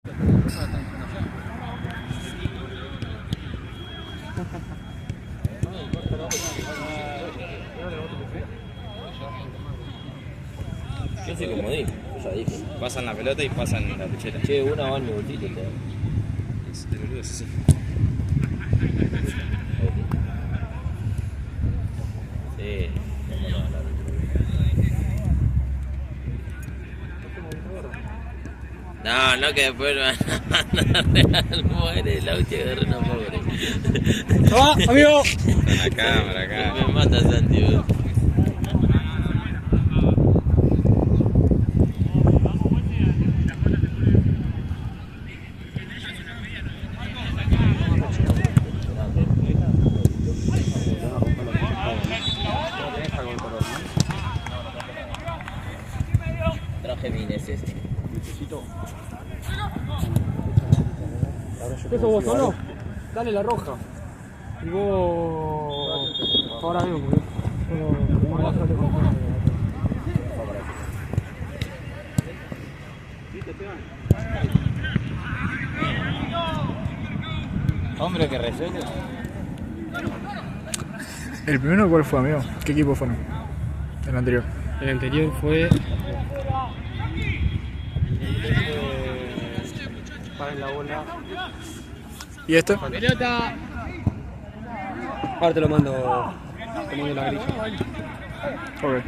Yo soy comodín, ya dije. Pasan la pelota y pasan la pechera. Che, una va en mi bolsito. De boludo es así. Sí, no, que después me van a mandar real. Muere el auto de Reno, pobre. ¡Ah, amigo! Con la cámara acá. Me mata Santi, bro. Traje vines este. Necesito. ¿Eso vos solo? Dale la roja. Y vos. Ahora mismo, porque. Hombre que resuelve. ¿El primero cuál fue, amigo? ¿Qué equipo fueron? El anterior. El anterior fue. Paren la bola. ¿Y este? ¡Pelota! Ahora te lo mando. Te mando la grilla. Ok.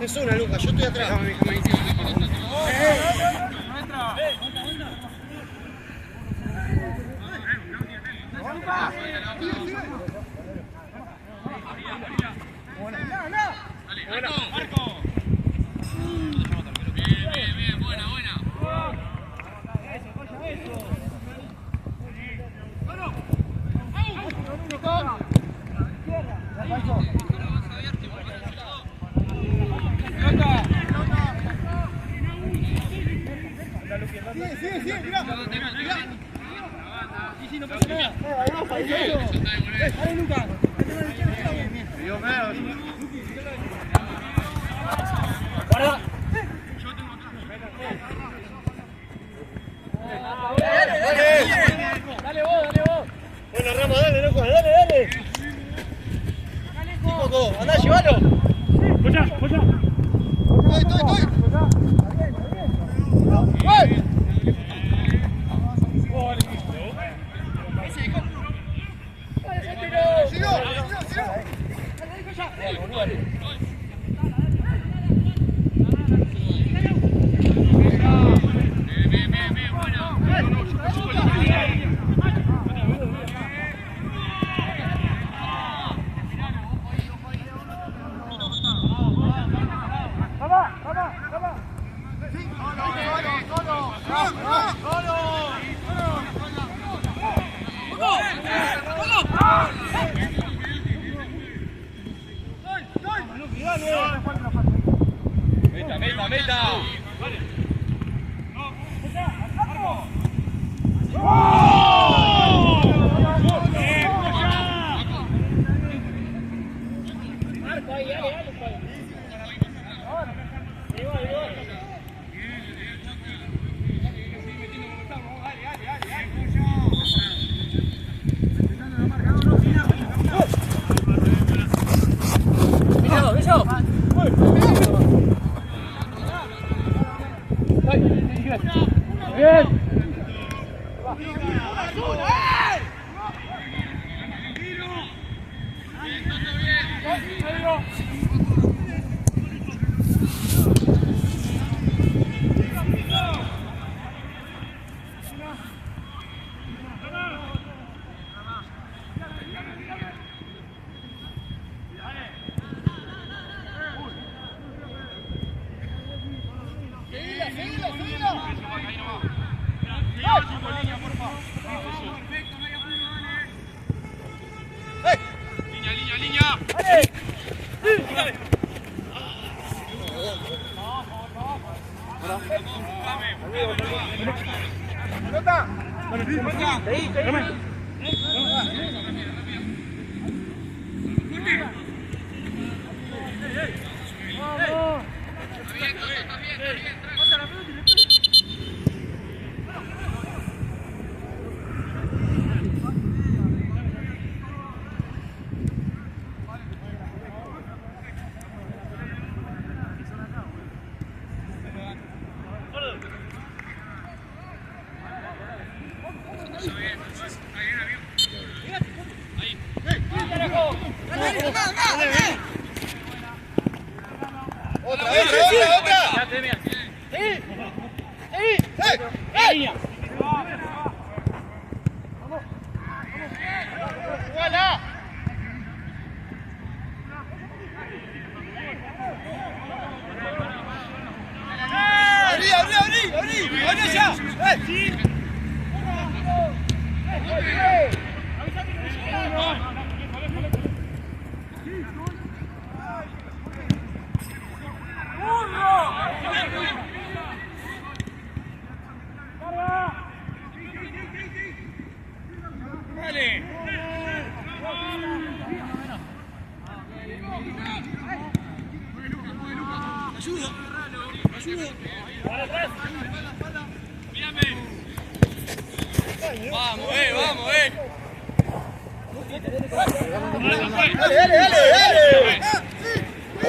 Es una, Lucas, yo estoy atrás. Meta. Bien.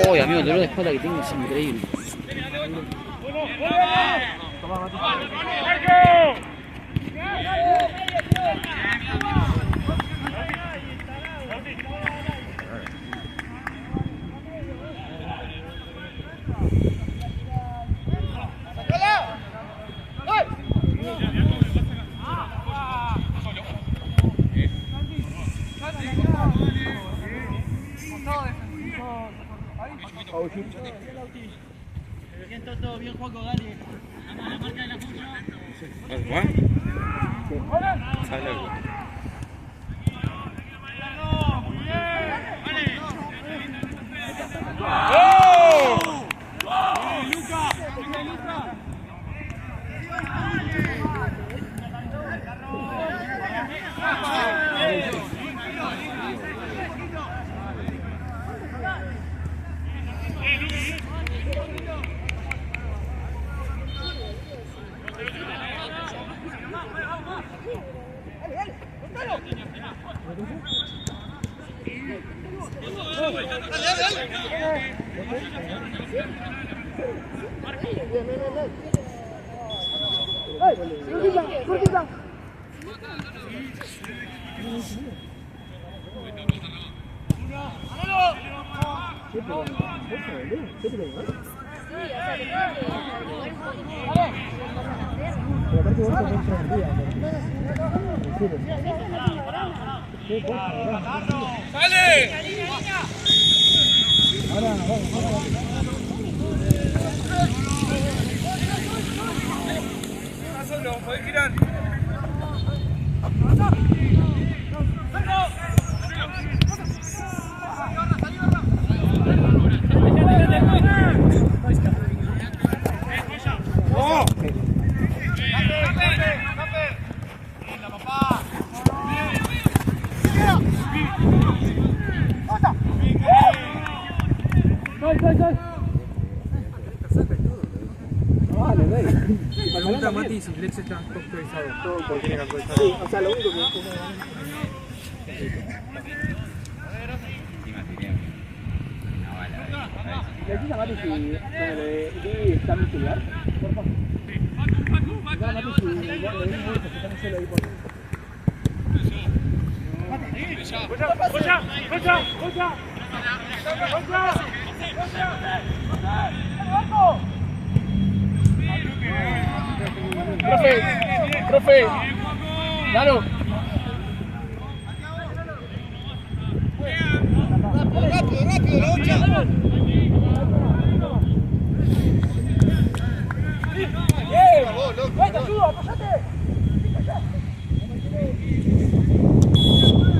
Oh, amigo, el dolor de espalda que tengo es increíble. Vale, dale. Pregunta a Mati si Flex está actualizado. Todo porque tiene que actualizar. Sí, o sea, lo único que ¿le dices a Mati si está en mi celular? Por favor. Dale a Mati si le dices que está en el ahí por favor. Profe, dalo. Rápido, Laucha. ¡Te ayudo, apoyate!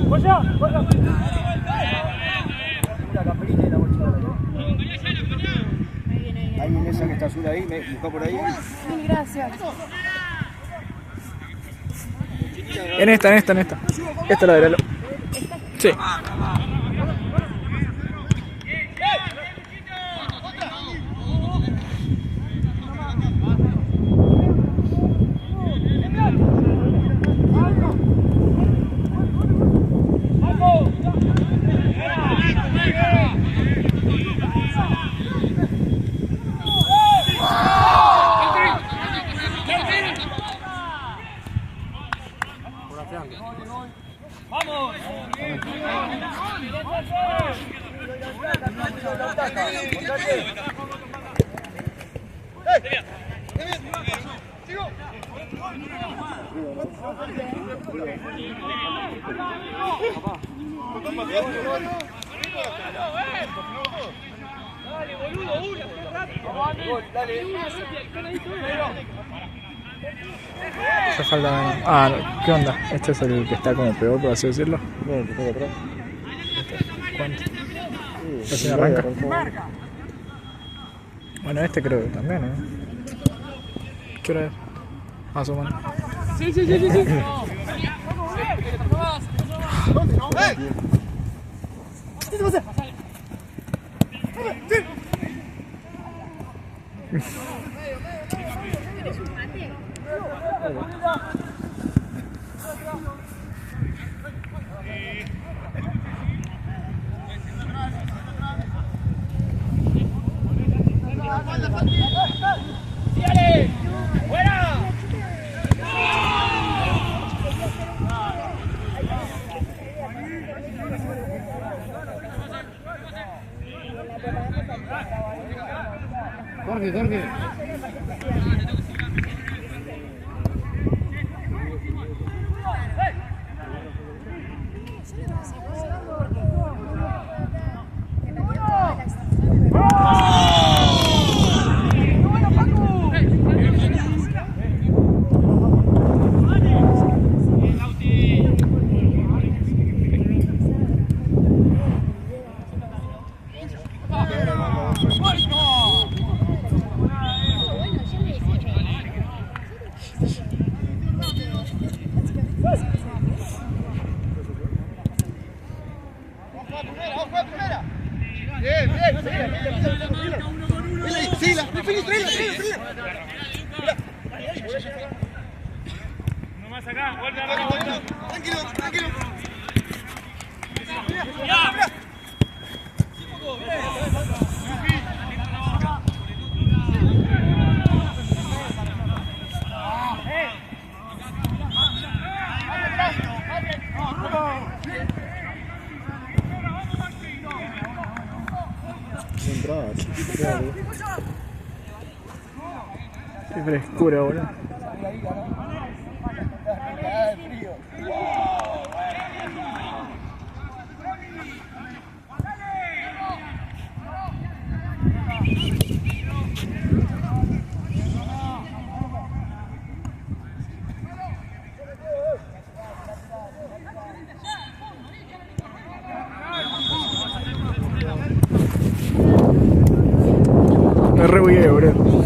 ¡Vaya! La camperita y la bolsa. Ahí en esa que está azul ahí, me busca por ahí. Mil gracias. En esta. Esta es la de la... Sí. Esa falta... Ah, no. ¿Qué onda? Este es el que está como peor, por así decirlo. No, el que está atrás. ¿Cuánto? Recién arranca. Bueno, este creo que también, ¿no? ¿Qué hora es? Más o menos. Sí. Jorge. Qué frescura, boludo. Me rebugué, boludo.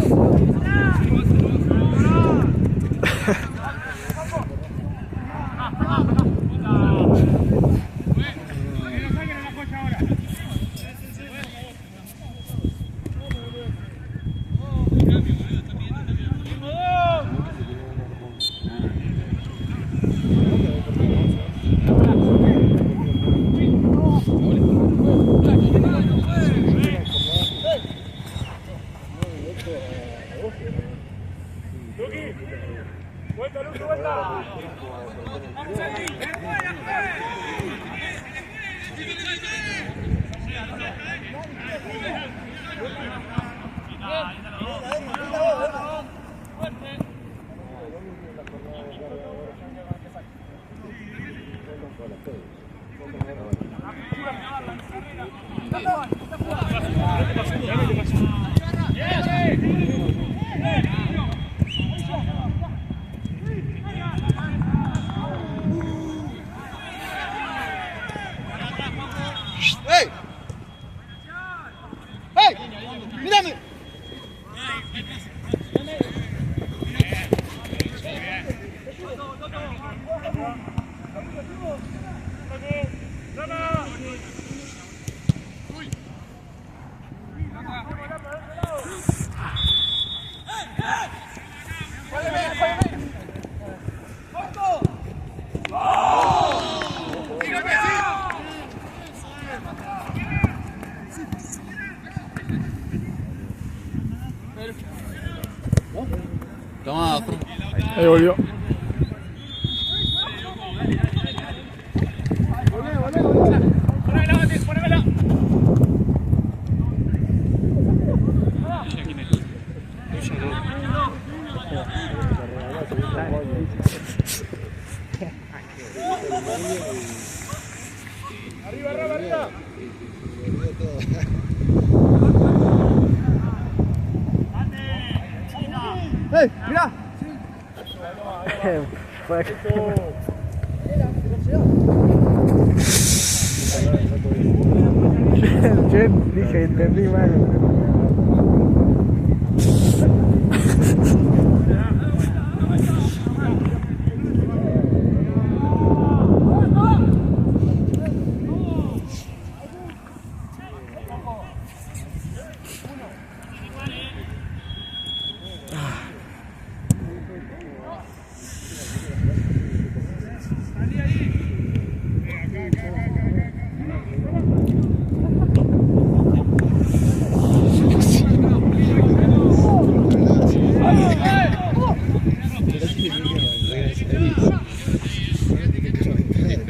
¡Hey! ¡Hey! ¡Mírame! Toma, Ahí volvió. ¡Hey! ¡Mira! Yo dije, entendí mal.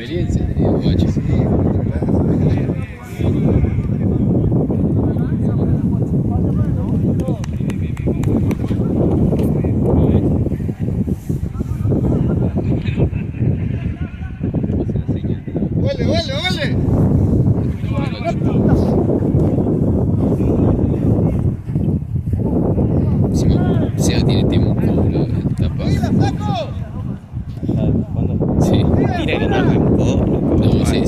experiencia tenía guacho. ¡Huele, huele, huele! Seba tiene tiempo tapado. Sí. Mira que no es un poco. No, sí.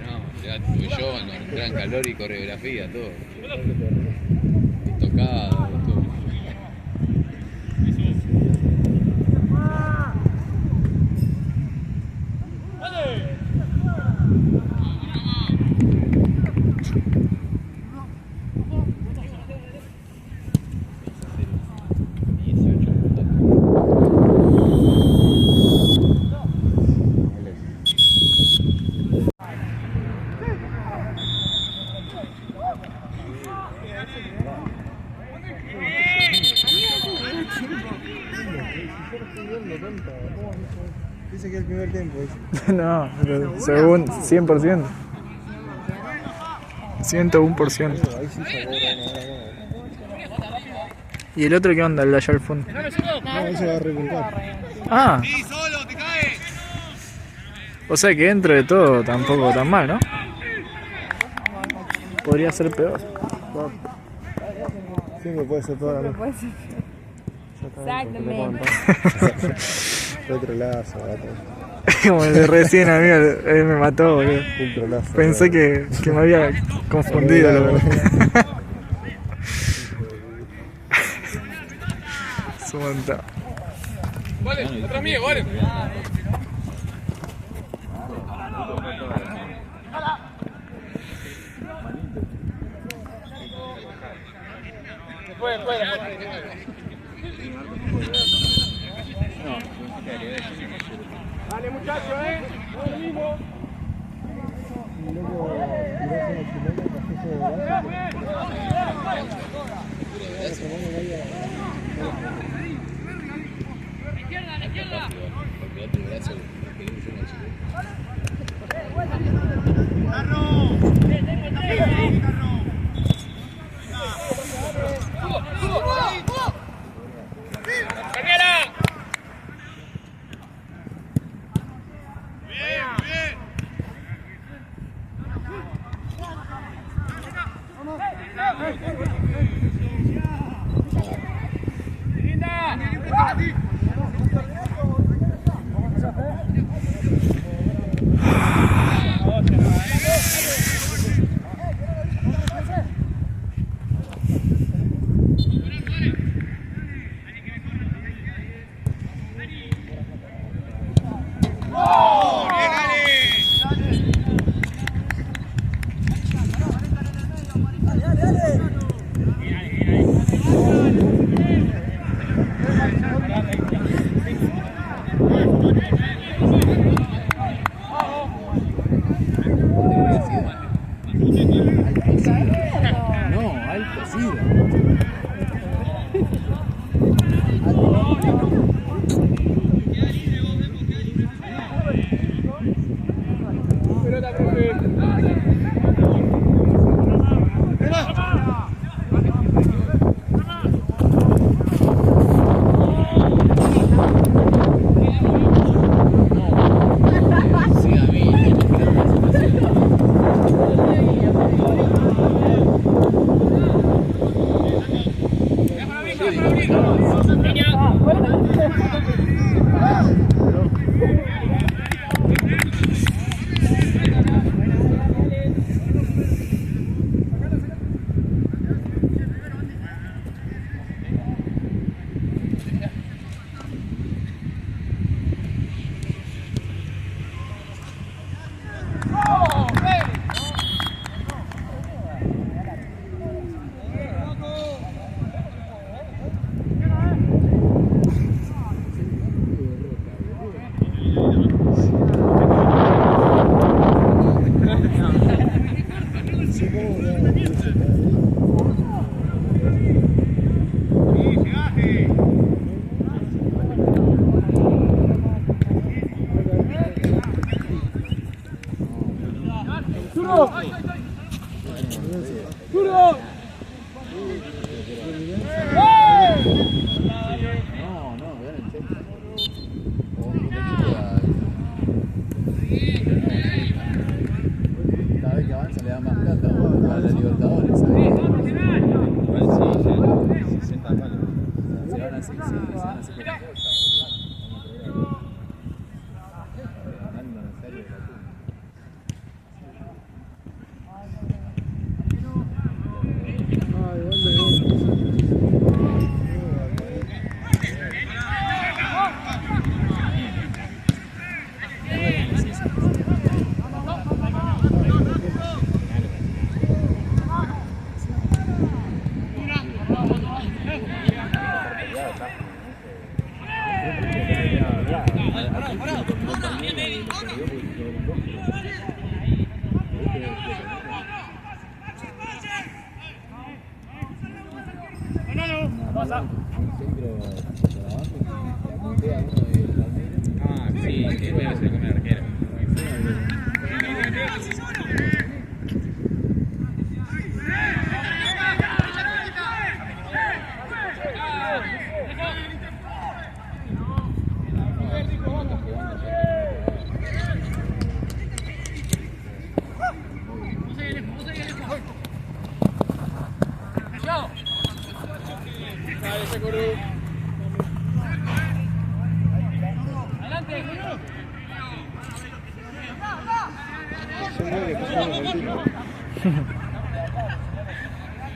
No, ya tuve yo en gran calor y coreografía, todo. Y tocado, todo. Dice que el primer tiempo es. No, pero según 100%. 101%. Ahí sí se cobra ¿Y el otro qué onda, el de allá al fondo? no, ese va a repuntar. Ah. O sea que dentro de todo tampoco tan mal, ¿no? Podría ser peor. Siempre puede ser toda la noche. Exactamente. Otro lazo, Como el de recién, amigo, él me mató, boludo. otro lazo. Pensé que me había confundido, la verdad. Su montón. Vale, atrás mío, vale. Dale muchachos, lo mismo. Y luego tirarse en el chileno, proceso de base. Olvídate el brazo, que yo soy una chilena. Cada vez que avanza le da más plata para la Libertadores. Se van así,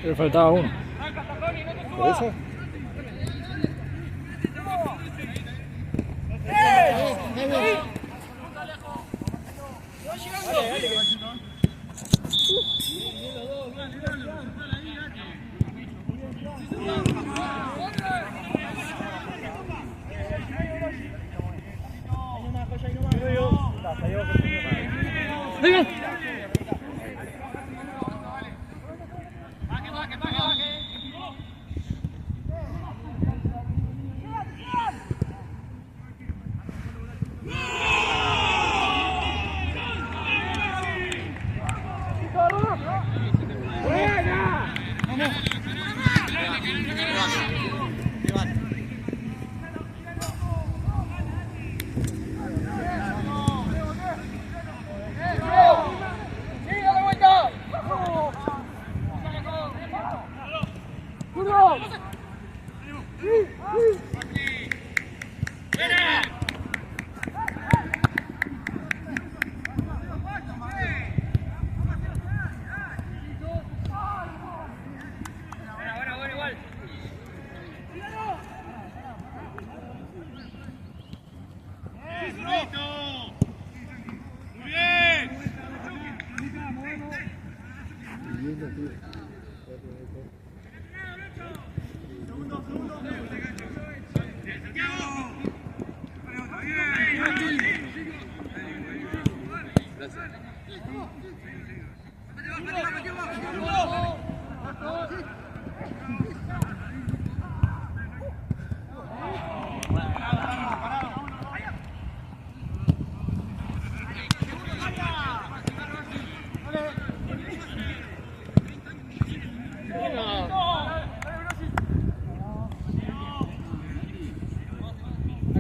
Le faltaba uno. ¿Por eso? Hay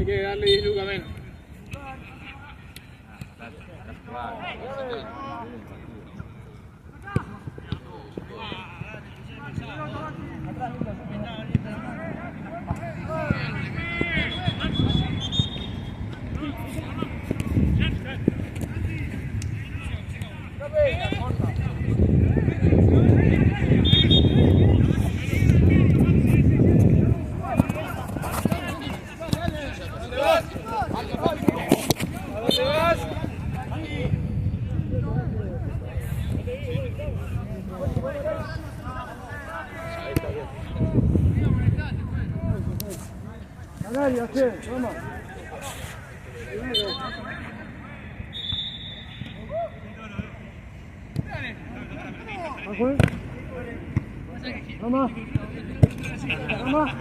que darle 10 lucas menos. Canaria, ¿qué? Vamos. Vamos. Vamos.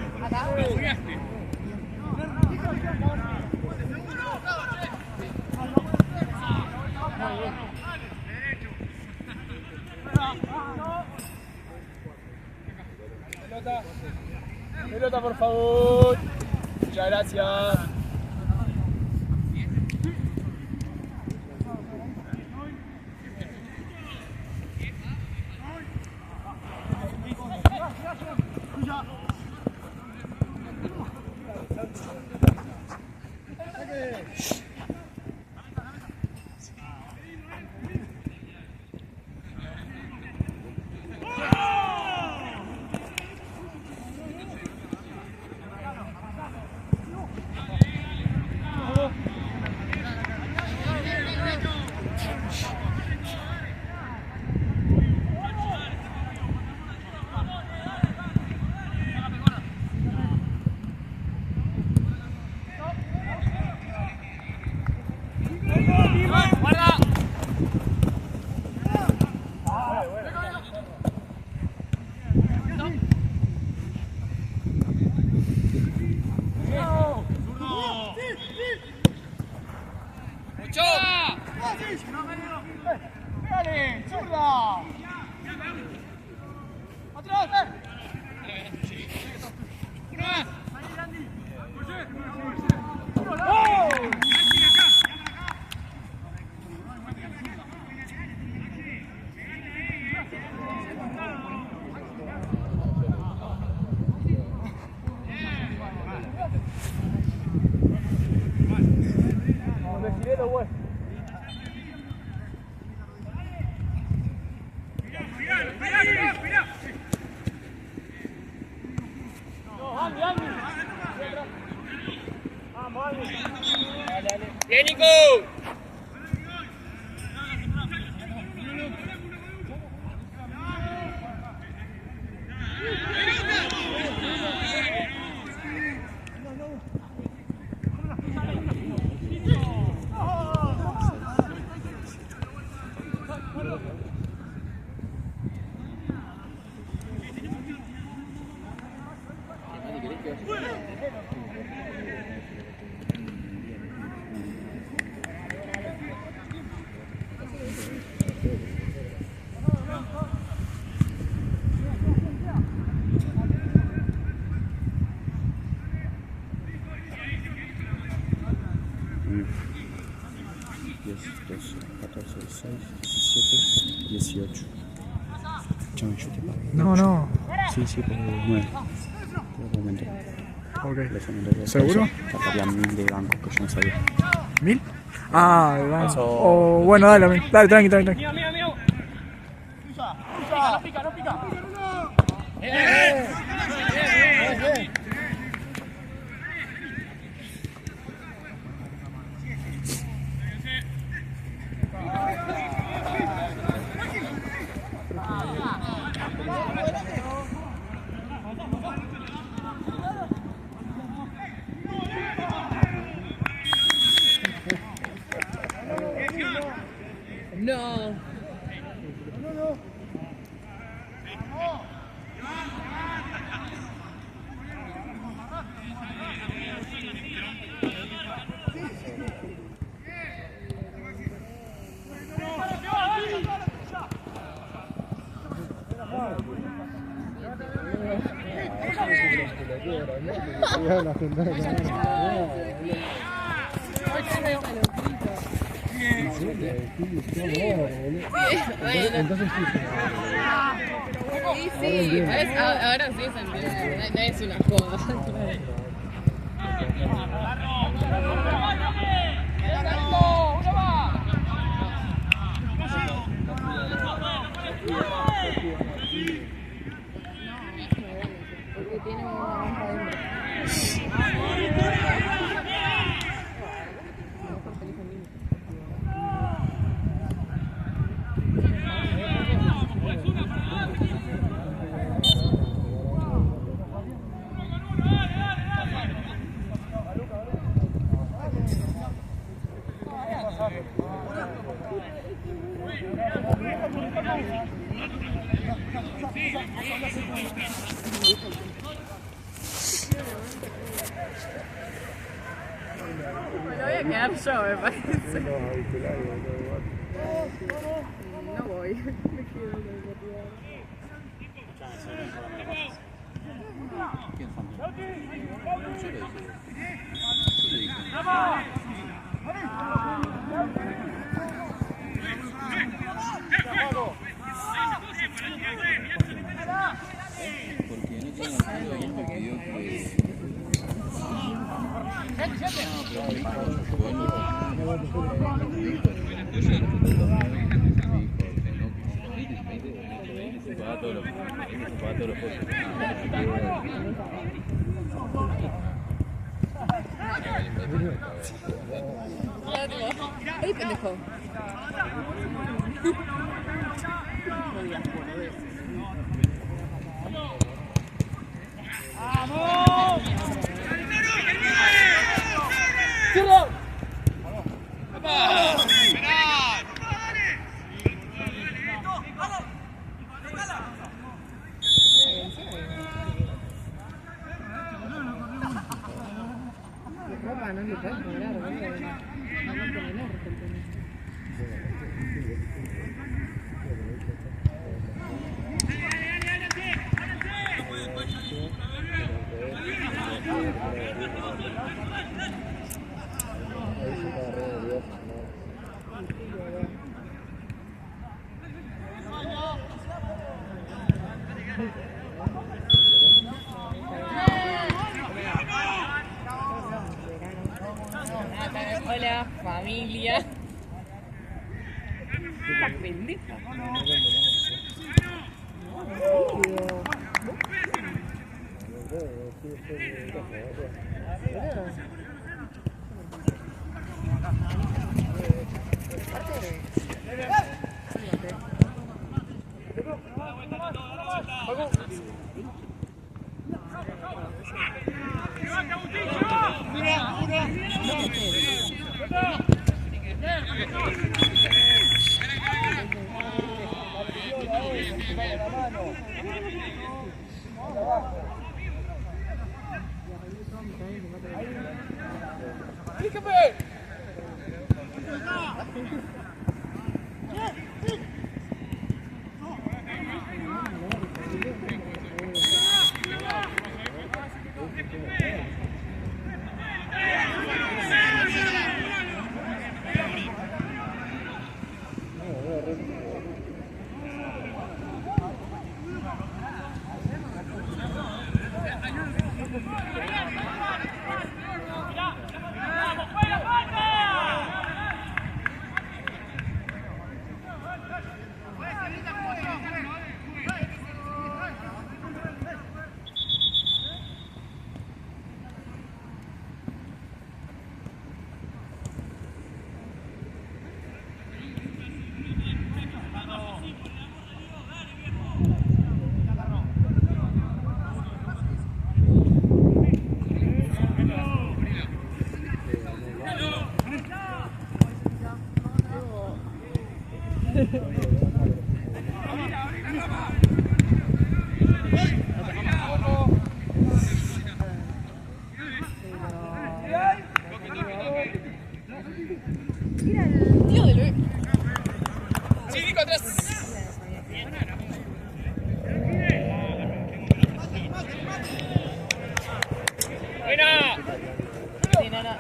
Pelota. Pelota, por favor. Muchas gracias. ¡Pégale! ¡Zurda! ¡Atrás! ¡Bien, Nico! 10, 12, 14, 16, 17, 18. Chamo, yo te pago. No, no. Sí, sí, por 9. Te lo comento. Ok. ¿Seguro? Sacaría 1000 de banco, que yo no sabía. ¿1000? Ah, el banco. Eso- Oh, bueno, dale, dale, tranqui. No. Sí, ¿ves? Ahora sí se entiende. No es una joda. Porque tiene una banca de Me lo voy a quedar yo, me parece. No voy. Me quedo en el motivo. Porque no tiene altura y me pidió que... ¡Ey, pendejo! Papá, no le puedes cobrar, boludo. No me pone nada, Hola, familia. Esta pendeja. Tío de Luis. Sí, no, no.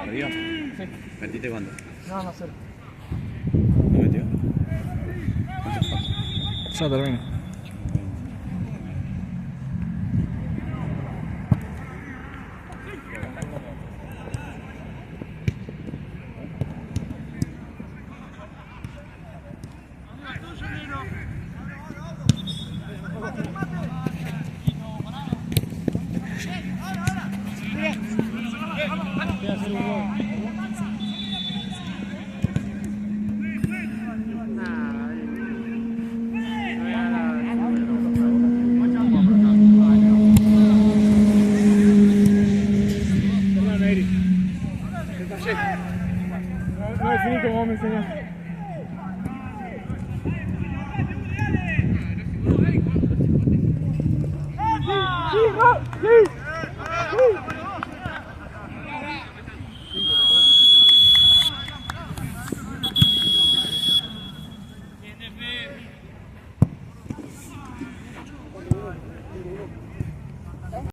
¿Arriba? ¿Metiste cuándo? No, no sé. ¿No metió? Ya termino. Voy a hacer un gol.